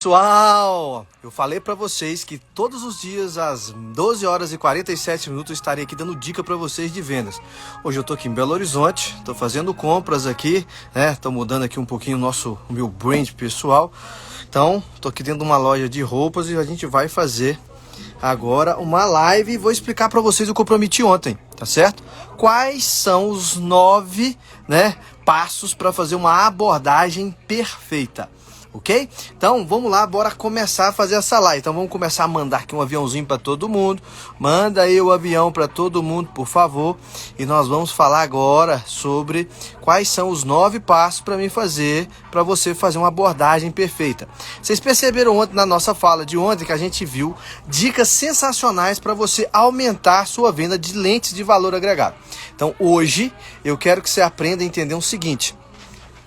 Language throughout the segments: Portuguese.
Pessoal, eu falei pra vocês que todos os dias às 12 horas e 47 minutos eu estaria aqui dando dica pra vocês de vendas. Hoje eu tô aqui em Belo Horizonte, tô fazendo compras aqui, né? Tô mudando aqui um pouquinho o meu brand pessoal. Então, tô aqui dentro de uma loja de roupas e a gente vai fazer agora uma live e vou explicar pra vocês o que eu prometi ontem, tá certo? Quais são os 9, passos para fazer uma abordagem perfeita. Ok? Então vamos lá, bora começar a fazer essa live. Então vamos começar a mandar aqui um aviãozinho para todo mundo. Manda aí o avião para todo mundo, por favor. E nós vamos falar agora sobre quais são os 9 passos para mim fazer, para você fazer uma abordagem perfeita. Vocês perceberam ontem na nossa fala de ontem que a gente viu dicas sensacionais para você aumentar a sua venda de lentes de valor agregado. Então hoje eu quero que você aprenda a entender o seguinte: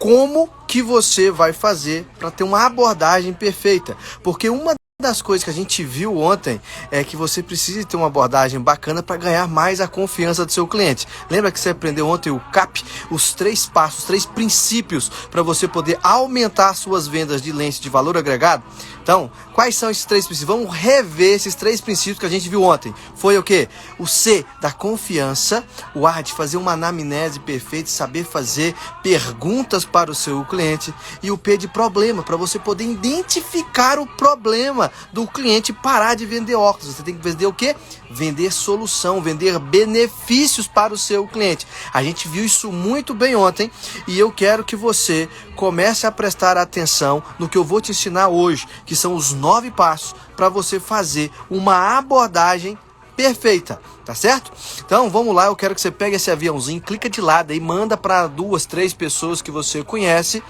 como que você vai fazer para ter uma abordagem perfeita? Porque uma das coisas que a gente viu ontem é que você precisa ter uma abordagem bacana para ganhar mais a confiança do seu cliente. Lembra que você aprendeu ontem o CAP? Os 3 passos, 3 princípios para você poder aumentar suas vendas de lentes de valor agregado? Então, quais são esses 3 princípios? Vamos rever esses 3 princípios que a gente viu ontem. Foi o quê? O C, da confiança. O A, de fazer uma anamnese perfeita, saber fazer perguntas para o seu cliente. E o P, de problema, para você poder identificar o problema do cliente parar de vender óculos. Você tem que vender o quê? Vender solução, vender benefícios para o seu cliente. A gente viu isso muito bem ontem e eu quero que você comece a prestar atenção no que eu vou te ensinar hoje, que são os 9 passos para você fazer uma abordagem perfeita, tá certo? Então vamos lá, eu quero que você pegue esse aviãozinho, clica de lado aí, manda para 2, 3 pessoas que você conhece,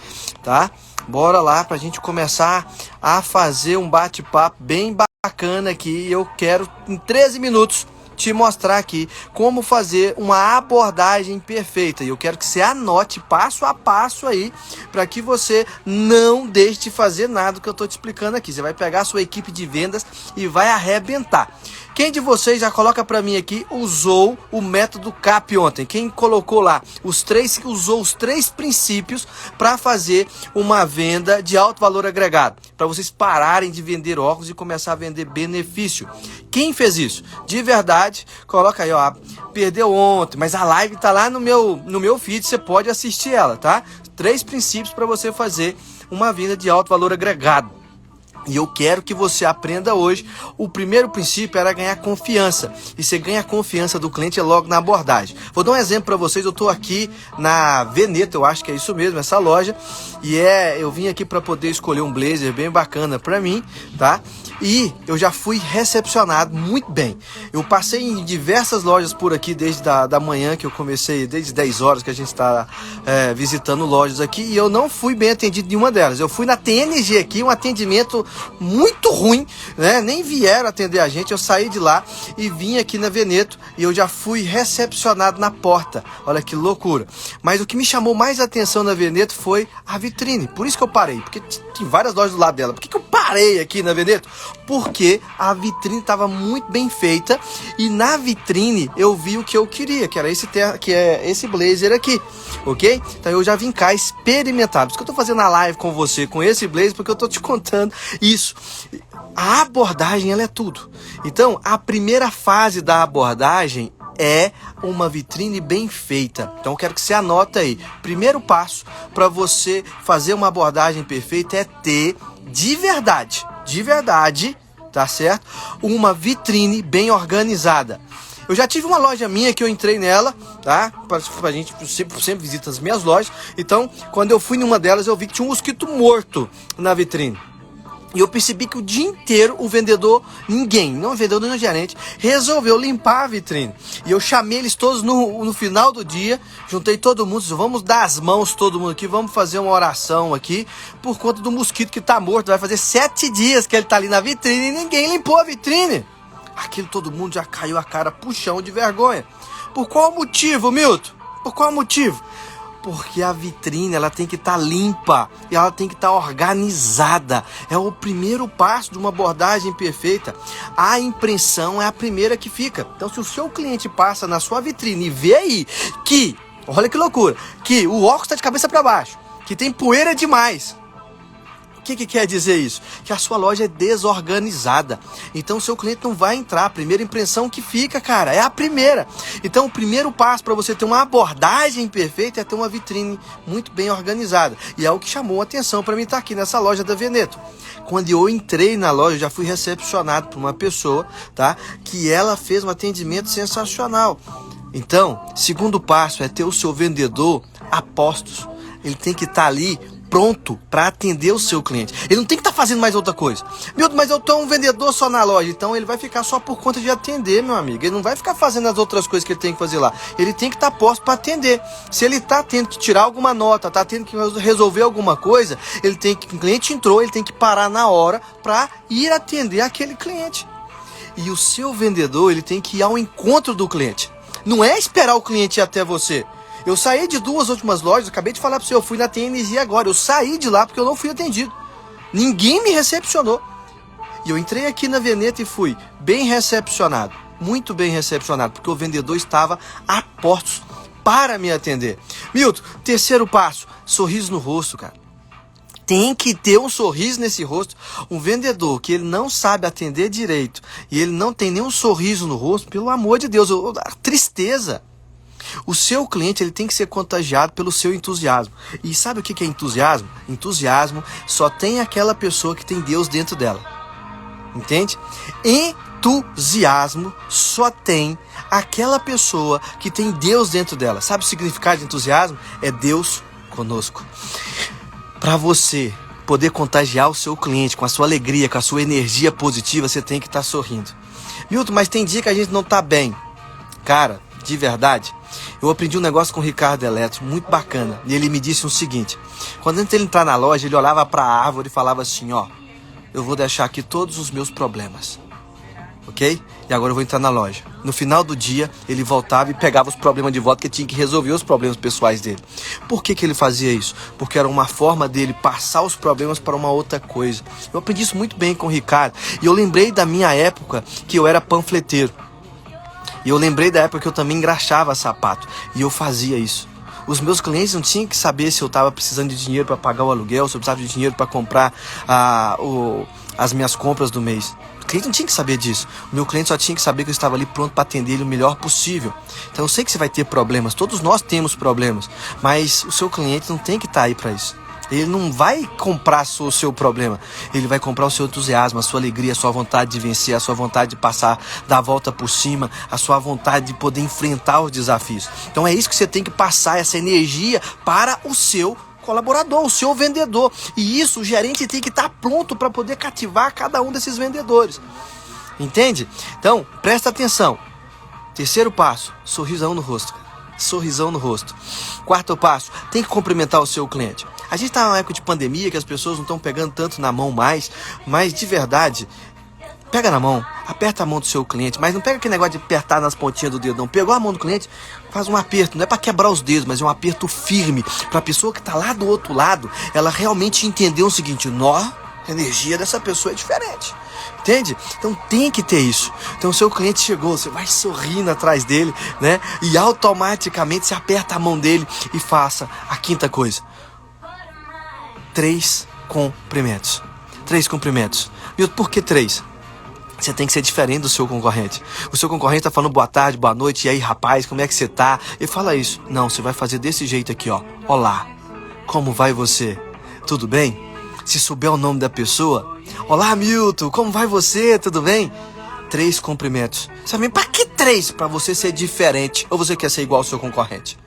tá? Bora lá pra gente começar a fazer um bate-papo bem bacana aqui. Eu quero em 13 minutos te mostrar aqui como fazer uma abordagem perfeita. E eu quero que você anote passo a passo aí, para que você não deixe de fazer nada do que eu estou te explicando aqui. Você vai pegar a sua equipe de vendas e vai arrebentar. Quem de vocês já coloca para mim aqui, usou o método CAP ontem? Quem colocou lá usou os 3 princípios para fazer uma venda de alto valor agregado? Para vocês pararem de vender óculos e começar a vender benefício. Quem fez isso? De verdade, coloca aí, ó. Perdeu ontem, mas a live tá lá no meu feed, você pode assistir ela, tá? 3 princípios para você fazer uma venda de alto valor agregado. E eu quero que você aprenda hoje. O primeiro princípio era ganhar confiança. E você ganha a confiança do cliente logo na abordagem. Vou dar um exemplo para vocês. Eu estou aqui na Veneto, eu acho que é isso mesmo, essa loja. E eu vim aqui para poder escolher um blazer bem bacana para mim, tá? E eu já fui recepcionado muito bem. Eu passei em diversas lojas por aqui desde da manhã que eu comecei, desde 10 horas que a gente está visitando lojas aqui. E eu não fui bem atendido em nenhuma delas. Eu fui na TNG aqui, um atendimento muito ruim, né? Nem vieram atender a gente. Eu saí de lá e vim aqui na Veneto e eu já fui recepcionado na porta. Olha que loucura. Mas o que me chamou mais atenção na Veneto foi a vitrine. Por isso que eu parei, porque tem várias lojas do lado dela. Por que eu parei aqui na Veneto? Porque a vitrine estava muito bem feita e na vitrine eu vi o que eu queria, que era esse blazer aqui, ok? Então eu já vim cá experimentar. Por isso que eu tô fazendo a live com você, com esse blazer, porque eu tô te contando isso. A abordagem, ela é tudo. Então, a primeira fase da abordagem é uma vitrine bem feita. Então eu quero que você anota aí. Primeiro passo para você fazer uma abordagem perfeita é ter de verdade, tá certo? Uma vitrine bem organizada. Eu já tive uma loja minha que eu entrei nela, tá? Pra gente sempre visita as minhas lojas. Então, quando eu fui numa delas, eu vi que tinha um mosquito morto na vitrine. E eu percebi que o dia inteiro o vendedor, não o vendedor, nem o gerente, resolveu limpar a vitrine. E eu chamei eles todos no final do dia, juntei todo mundo, disse, vamos dar as mãos todo mundo aqui, vamos fazer uma oração aqui, por conta do mosquito que tá morto. Vai fazer 7 dias que ele tá ali na vitrine e ninguém limpou a vitrine. Aquilo todo mundo já caiu a cara pro chão de vergonha. Por qual motivo, Milton? Por qual motivo? Porque a vitrine, ela tem que estar limpa e ela tem que estar organizada. É o primeiro passo de uma abordagem perfeita. A impressão é a primeira que fica. Então, se o seu cliente passa na sua vitrine e vê aí que, olha que loucura, que o óculos está de cabeça para baixo, que tem poeira demais, que quer dizer isso? Que a sua loja é desorganizada. Então o seu cliente não vai entrar. A primeira impressão que fica, cara, é a primeira. Então o primeiro passo para você ter uma abordagem perfeita é ter uma vitrine muito bem organizada. E é o que chamou a atenção para mim estar aqui nessa loja da Veneto. Quando eu entrei na loja, eu já fui recepcionado por uma pessoa, tá? Que ela fez um atendimento sensacional. Então, segundo passo é ter o seu vendedor a postos. Ele tem que estar ali pronto para atender o seu cliente. Ele não tem que estar fazendo mais outra coisa. Milton, mas eu tô um vendedor só na loja. Então ele vai ficar só por conta de atender, meu amigo. Ele não vai ficar fazendo as outras coisas que ele tem que fazer lá. Ele tem que estar posto para atender. Se ele tá tendo que tirar alguma nota, tá tendo que resolver alguma coisa, ele tem que, o cliente entrou, ele tem que parar na hora para ir atender aquele cliente. E o seu vendedor, ele tem que ir ao encontro do cliente. Não é esperar o cliente ir até você. Eu saí de 2 últimas lojas, acabei de falar para você, eu fui na TNZ agora, eu saí de lá porque eu não fui atendido. Ninguém me recepcionou. E eu entrei aqui na Veneto e fui bem recepcionado, muito bem recepcionado, porque o vendedor estava a postos para me atender. Milton, terceiro passo, sorriso no rosto, cara. Tem que ter um sorriso nesse rosto. Um vendedor que ele não sabe atender direito e ele não tem nenhum sorriso no rosto, pelo amor de Deus, tristeza. O seu cliente ele tem que ser contagiado pelo seu entusiasmo. E sabe o que é entusiasmo? Entusiasmo só tem aquela pessoa que tem Deus dentro dela. Entende? Entusiasmo só tem aquela pessoa que tem Deus dentro dela. Sabe o significado de entusiasmo? É Deus conosco. Para você poder contagiar o seu cliente com a sua alegria, com a sua energia positiva, você tem que estar sorrindo. Milton, mas tem dia que a gente não está bem. Cara, de verdade, eu aprendi um negócio com o Ricardo Eletro, muito bacana. E ele me disse o seguinte: quando ele entrar na loja, ele olhava para a árvore e falava assim, ó, eu vou deixar aqui todos os meus problemas, ok? E agora eu vou entrar na loja. No final do dia, ele voltava e pegava os problemas de volta, que tinha que resolver os problemas pessoais dele. Por que ele fazia isso? Porque era uma forma dele passar os problemas para uma outra coisa. Eu aprendi isso muito bem com o Ricardo. E eu lembrei da minha época que eu era panfleteiro. E eu lembrei da época que eu também engraxava sapato. E eu fazia isso. Os meus clientes não tinham que saber se eu estava precisando de dinheiro para pagar o aluguel, se eu precisava de dinheiro para comprar as minhas compras do mês. O cliente não tinha que saber disso. O meu cliente só tinha que saber que eu estava ali pronto para atender ele o melhor possível. Então eu sei que você vai ter problemas. Todos nós temos problemas. Mas o seu cliente não tem que estar aí para isso. Ele não vai comprar o seu problema. Ele vai comprar o seu entusiasmo, a sua alegria, a sua vontade de vencer, a sua vontade de passar, dar a volta por cima, a sua vontade de poder enfrentar os desafios. Então é isso que você tem que passar, essa energia para o seu colaborador, o seu vendedor. E isso o gerente tem que estar pronto para poder cativar cada um desses vendedores. Entende? Então, presta atenção. Terceiro passo, sorrisão no rosto. Sorrisão no rosto. Quarto passo, tem que cumprimentar o seu cliente. A gente está numa época de pandemia que as pessoas não estão pegando tanto na mão mais, mas de verdade, pega na mão, aperta a mão do seu cliente, mas não pega aquele negócio de apertar nas pontinhas do dedo, não. Pegou a mão do cliente, faz um aperto, não é para quebrar os dedos, mas é um aperto firme, para a pessoa que está lá do outro lado, ela realmente entender o seguinte, a energia dessa pessoa é diferente. Entende? Então tem que ter isso. Então o seu cliente chegou, você vai sorrindo atrás dele, né? E automaticamente você aperta a mão dele e faça a quinta coisa. 3 cumprimentos. 3 cumprimentos. E por que 3? Você tem que ser diferente do seu concorrente. O seu concorrente tá falando boa tarde, boa noite, e aí rapaz, como é que você tá? Ele fala isso. Não, você vai fazer desse jeito aqui, ó. Olá, como vai você? Tudo bem? Se souber o nome da pessoa, olá Milton, como vai você? Tudo bem? 3 cumprimentos. Sabe, pra que 3? Pra você ser diferente. Ou você quer ser igual ao seu concorrente?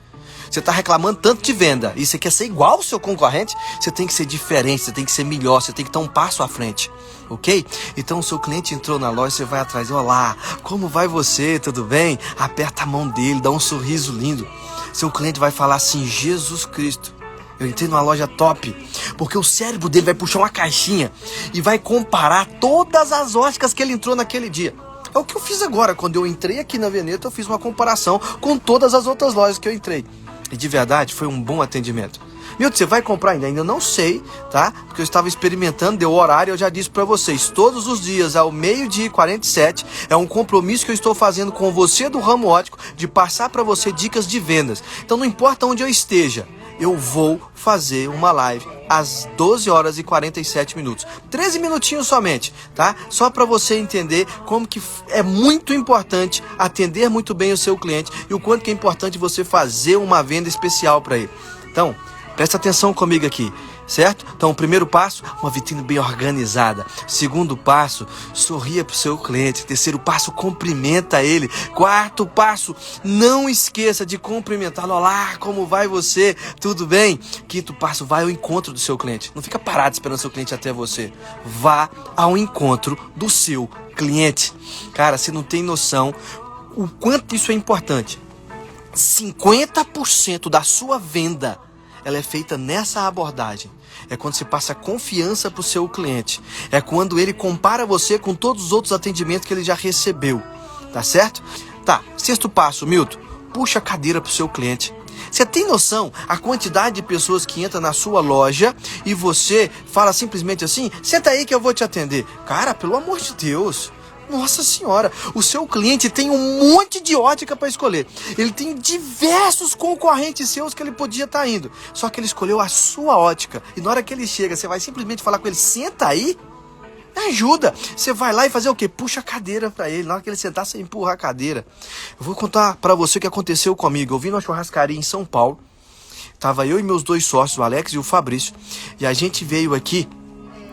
Você tá reclamando tanto de venda e você quer ser igual ao seu concorrente? Você tem que ser diferente, você tem que ser melhor, você tem que estar um passo à frente. Ok? Então o seu cliente entrou na loja, você vai atrás. Olá, como vai você? Tudo bem? Aperta a mão dele, dá um sorriso lindo. Seu cliente vai falar assim, Jesus Cristo. Eu entrei numa loja top, porque o cérebro dele vai puxar uma caixinha e vai comparar todas as óticas que ele entrou naquele dia. É o que eu fiz agora, quando eu entrei aqui na Veneto, eu fiz uma comparação com todas as outras lojas que eu entrei. E de verdade, foi um bom atendimento. Milton, você vai comprar ainda? Ainda não sei, tá? Porque eu estava experimentando, deu horário, eu já disse para vocês, todos os dias, ao 12h47, é um compromisso que eu estou fazendo com você do ramo óptico, de passar para você dicas de vendas. Então não importa onde eu esteja, eu vou fazer uma live às 12 horas e 47 minutos. 13 minutinhos somente, tá? Só para você entender como que é muito importante atender muito bem o seu cliente e o quanto que é importante você fazer uma venda especial para ele. Então, presta atenção comigo aqui, certo? Então, o primeiro passo, uma vitrine bem organizada. Segundo passo, sorria para o seu cliente. Terceiro passo, cumprimenta ele. Quarto passo, não esqueça de cumprimentá-lo. Olá, como vai você? Tudo bem? Quinto passo, vai ao encontro do seu cliente. Não fica parado esperando o seu cliente até você. Vá ao encontro do seu cliente. Cara, você não tem noção o quanto isso é importante. 50% da sua venda ela é feita nessa abordagem. É quando você passa confiança para o seu cliente. É quando ele compara você com todos os outros atendimentos que ele já recebeu. Tá certo? Tá, sexto passo, Milton. Puxa a cadeira para o seu cliente. Você tem noção a quantidade de pessoas que entram na sua loja e você fala simplesmente assim, senta aí que eu vou te atender. Cara, pelo amor de Deus. Nossa senhora, o seu cliente tem um monte de ótica para escolher. Ele tem diversos concorrentes seus que ele podia estar indo. Só que ele escolheu a sua ótica. E na hora que ele chega, você vai simplesmente falar com ele, senta aí? Ajuda. Você vai lá e fazer o quê? Puxa a cadeira para ele. Na hora que ele sentar, você empurra a cadeira. Eu vou contar para você o que aconteceu comigo. Eu vim numa churrascaria em São Paulo. Tava eu e meus dois sócios, o Alex e o Fabrício. E a gente veio aqui.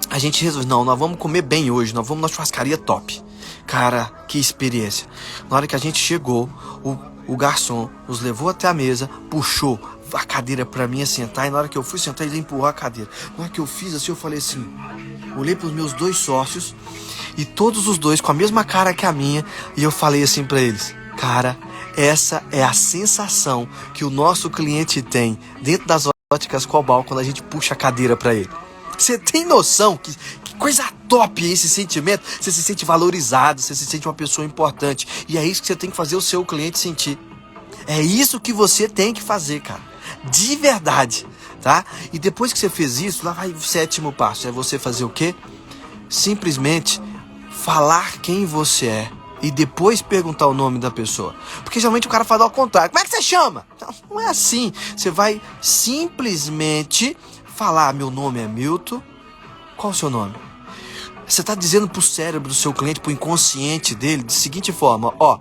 A gente resolveu, não, nós vamos comer bem hoje. Nós vamos na churrascaria top. Cara, que experiência. Na hora que a gente chegou, o garçom nos levou até a mesa, puxou a cadeira pra mim sentar, e na hora que eu fui sentar, ele empurrou a cadeira. Na hora que eu fiz assim, eu falei assim, olhei pros meus dois sócios, e todos os dois com a mesma cara que a minha, e eu falei assim pra eles, cara, essa é a sensação que o nosso cliente tem dentro das óticas Cobalt quando a gente puxa a cadeira pra ele. Você tem noção que coisa top esse sentimento? Você se sente valorizado, você se sente uma pessoa importante. E é isso que você tem que fazer o seu cliente sentir. É isso que você tem que fazer, cara. De verdade, tá? E depois que você fez isso, lá vai o sétimo passo. É você fazer o quê? Simplesmente falar quem você é. E depois perguntar o nome da pessoa. Porque geralmente o cara fala ao contrário. Como é que você chama? Não é assim. Você vai simplesmente falar, meu nome é Milton. Qual o seu nome? Você está dizendo pro cérebro do seu cliente, pro inconsciente dele, da seguinte forma, ó,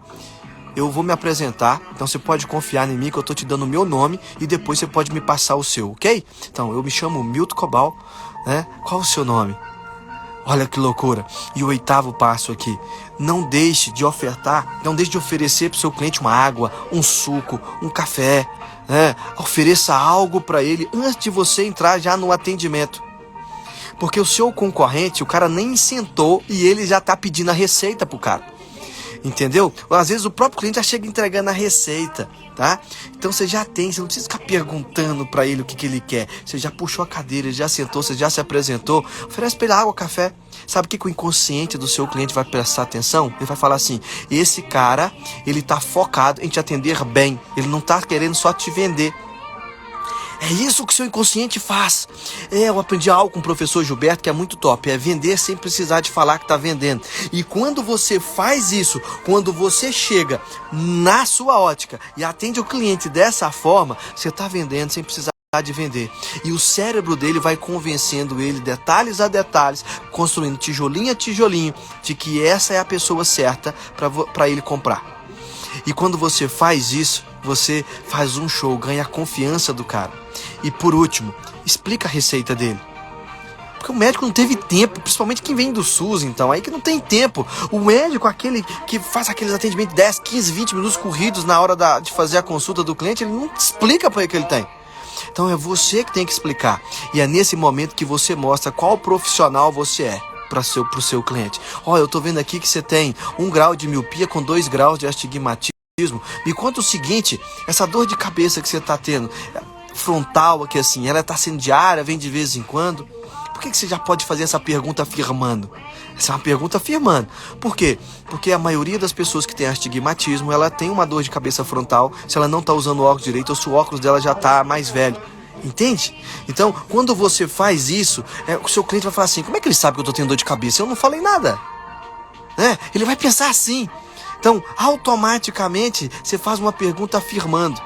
eu vou me apresentar, então você pode confiar em mim que eu tô te dando o meu nome e depois você pode me passar o seu, ok? Então, eu me chamo Milton Cobalt, né? Qual o seu nome? Olha que loucura. E o oitavo passo aqui, não deixe de ofertar, não deixe de oferecer pro seu cliente uma água, um suco, um café, né? Ofereça algo para ele antes de você entrar já no atendimento. Porque o seu concorrente, o cara nem sentou e ele já tá pedindo a receita pro cara. Entendeu? Às vezes o próprio cliente já chega entregando a receita, tá? Então você já tem, você não precisa ficar perguntando pra ele o que ele quer. Você já puxou a cadeira, ele já sentou, você já se apresentou. Oferece pra ele água, café. Sabe o que o inconsciente do seu cliente vai prestar atenção? Ele vai falar assim, esse cara, ele tá focado em te atender bem. Ele não tá querendo só te vender. É isso que o seu inconsciente faz. Eu aprendi algo com o professor Gilberto que é muito top. É vender sem precisar de falar que está vendendo. E quando você faz isso, quando você chega na sua ótica e atende o cliente dessa forma, você está vendendo sem precisar de vender. E o cérebro dele vai convencendo ele, detalhes a detalhes, construindo tijolinho a tijolinho, de que essa é a pessoa certa para ele comprar. E quando você faz isso, você faz um show, ganha a confiança do cara. E por último, explica a receita dele. Porque o médico não teve tempo, principalmente quem vem do SUS, então, aí que não tem tempo. O médico, aquele que faz aqueles atendimentos de 10, 15, 20 minutos corridos na hora de fazer a consulta do cliente, ele não explica para ele que ele tem. Então é você que tem que explicar. E é nesse momento que você mostra qual profissional você é pro seu cliente. Olha, eu tô vendo aqui que você tem 1 grau de miopia com 2 graus de astigmatismo. Me conta o seguinte, essa dor de cabeça que você tá tendo, frontal aqui assim, ela tá sendo diária, vem de vez em quando? Por que você já pode fazer essa pergunta afirmando? Essa é uma pergunta afirmando. Por quê? Porque a maioria das pessoas que tem astigmatismo, ela tem uma dor de cabeça frontal se ela não tá usando o óculos direito ou se o óculos dela já tá mais velho. Entende? Então, quando você faz isso, o seu cliente vai falar assim, como é que ele sabe que eu tô tendo dor de cabeça? Eu não falei nada. Ele vai pensar assim. Então, automaticamente, você faz uma pergunta afirmando.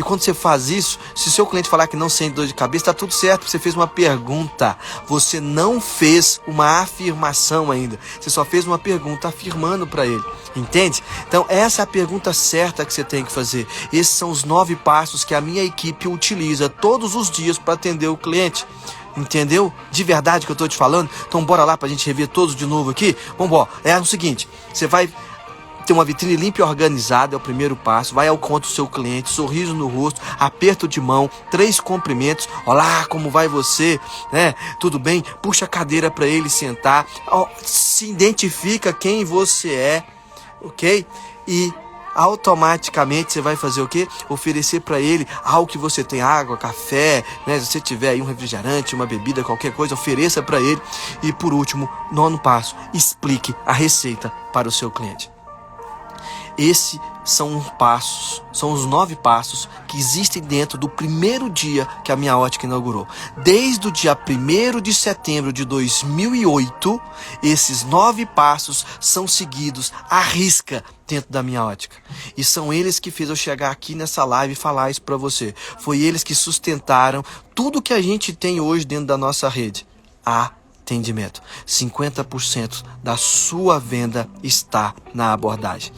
E quando você faz isso, se o seu cliente falar que não sente dor de cabeça, está tudo certo, você fez uma pergunta. Você não fez uma afirmação ainda. Você só fez uma pergunta afirmando para ele. Entende? Então essa é a pergunta certa que você tem que fazer. Esses são os 9 passos que a minha equipe utiliza todos os dias para atender o cliente. Entendeu? De verdade que eu estou te falando? Então bora lá para a gente rever todos de novo aqui? Vamos, é o seguinte, você vai ter uma vitrine limpa e organizada, é o primeiro passo. Vai ao encontro do seu cliente, sorriso no rosto, aperto de mão, 3 cumprimentos. Olá, como vai você? Né? Tudo bem? Puxa a cadeira para ele sentar. Se identifica quem você é, ok? E automaticamente você vai fazer o quê? Oferecer para ele algo que você tem, água, café, né? Se você tiver aí um refrigerante, uma bebida, qualquer coisa, ofereça para ele. E por último, 9º passo, explique a receita para o seu cliente. Esses são os passos, são os 9 passos que existem dentro do primeiro dia que a Minha Ótica inaugurou. Desde o dia 1º de setembro de 2008, esses 9 passos são seguidos à risca dentro da Minha Ótica. E são eles que fez eu chegar aqui nessa live e falar isso para você. Foi eles que sustentaram tudo que a gente tem hoje dentro da nossa rede. Atendimento. 50% da sua venda está na abordagem.